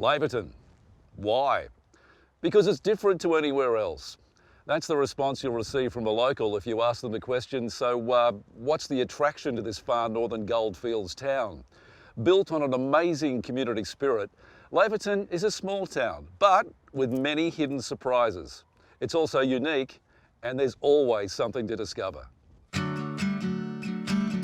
Laverton. Why? Because it's different to anywhere else. That's the response you'll receive from a local if you ask them the question, so what's the attraction to this far northern Goldfields town? Built on an amazing community spirit, Laverton is a small town, but with many hidden surprises. It's also unique, and there's always something to discover.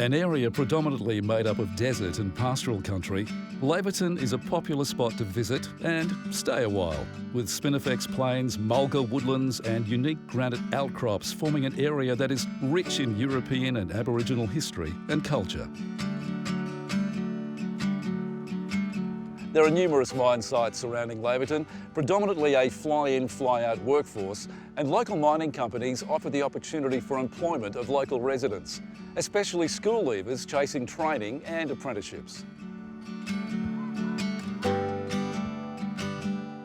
An area predominantly made up of desert and pastoral country, Laverton is a popular spot to visit and stay a while, with spinifex plains, mulga woodlands and unique granite outcrops forming an area that is rich in European and Aboriginal history and culture. There are numerous mine sites surrounding Laverton, predominantly a fly-in, fly-out workforce, and local mining companies offer the opportunity for employment of local residents, especially school leavers chasing training and apprenticeships.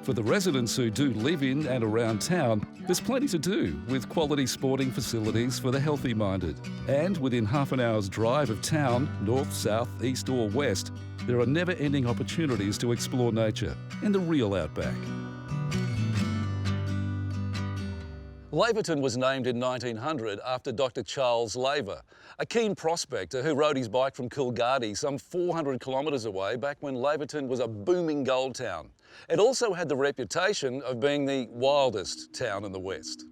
For the residents who do live in and around town, there's plenty to do with quality sporting facilities for the healthy-minded. And within half an hour's drive of town, north, south, east or west, there are never-ending opportunities to explore nature in the real outback. Laverton was named in 1900 after Dr. Charles Laver, a keen prospector who rode his bike from Coolgardie some 400 kilometres away back when Laverton was a booming gold town. It also had the reputation of being the wildest town in the West.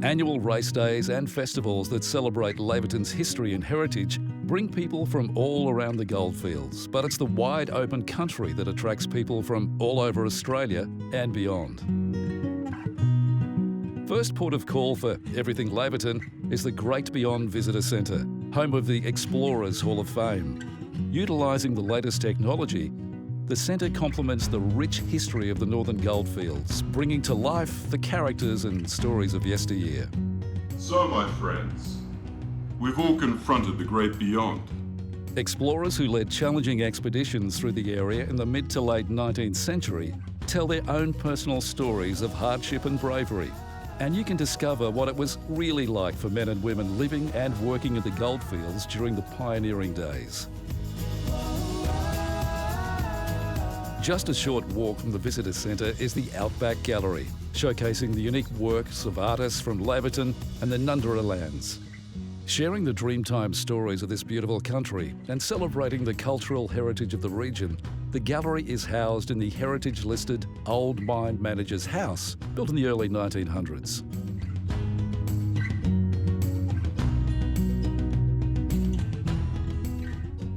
Annual race days and festivals that celebrate Laverton's history and heritage bring people from all around the Goldfields, but it's the wide open country that attracts people from all over Australia and beyond. First port of call for everything Laverton is the Great Beyond Visitor Centre, home of the Explorers Hall of Fame. Utilising the latest technology, the centre complements the rich history of the Northern Goldfields, bringing to life the characters and stories of yesteryear. So, my friends, we've all confronted the Great Beyond. Explorers who led challenging expeditions through the area in the mid to late 19th century tell their own personal stories of hardship and bravery. And you can discover what it was really like for men and women living and working in the goldfields during the pioneering days. Just a short walk from the visitor centre is the Outback Gallery, showcasing the unique works of artists from Laverton and the Nundara lands. Sharing the Dreamtime stories of this beautiful country and celebrating the cultural heritage of the region, the gallery is housed in the heritage-listed Old Mine Manager's House, built in the early 1900s.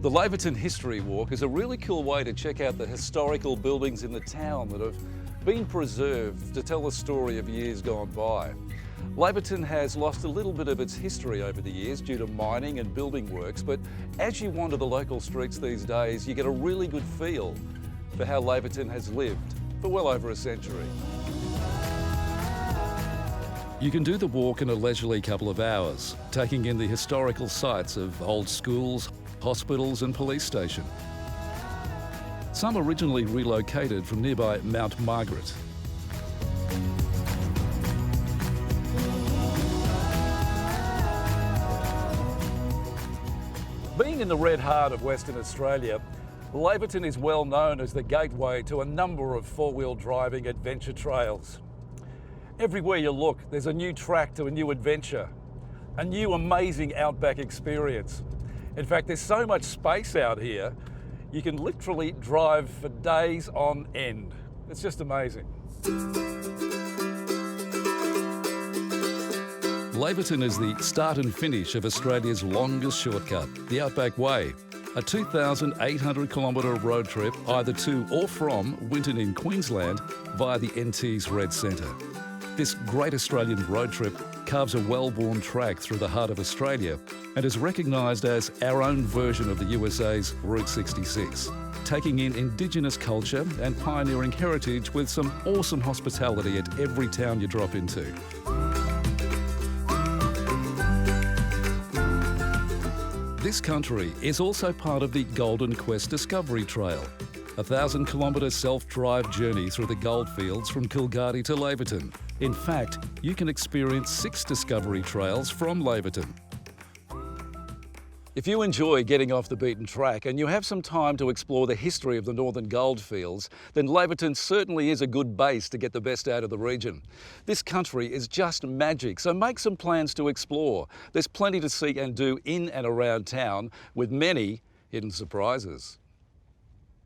The Laverton History Walk is a really cool way to check out the historical buildings in the town that have been preserved to tell the story of years gone by. Laverton has lost a little bit of its history over the years due to mining and building works, but as you wander the local streets these days, you get a really good feel for how Laverton has lived for well over a century. You can do the walk in a leisurely couple of hours, taking in the historical sites of old schools, hospitals and police station. Some originally relocated from nearby Mount Margaret. Being in the red heart of Western Australia, Laverton is well known as the gateway to a number of four-wheel driving adventure trails. Everywhere you look, there's a new track to a new adventure, a new amazing outback experience. In fact, there's so much space out here, you can literally drive for days on end. It's just amazing. Laverton is the start and finish of Australia's longest shortcut, the Outback Way, a 2,800 kilometre road trip either to or from Winton in Queensland via the NT's Red Centre. This great Australian road trip carves a well-worn track through the heart of Australia and is recognised as our own version of the USA's Route 66, taking in Indigenous culture and pioneering heritage with some awesome hospitality at every town you drop into. This country is also part of the Golden Quest Discovery Trail, a 1,000-kilometre self-drive journey through the goldfields from Coolgardie to Laverton. In fact, you can experience 6 discovery trails from Laverton. If you enjoy getting off the beaten track and you have some time to explore the history of the northern goldfields, then Laverton certainly is a good base to get the best out of the region. This country is just magic, so make some plans to explore. There's plenty to see and do in and around town, with many hidden surprises.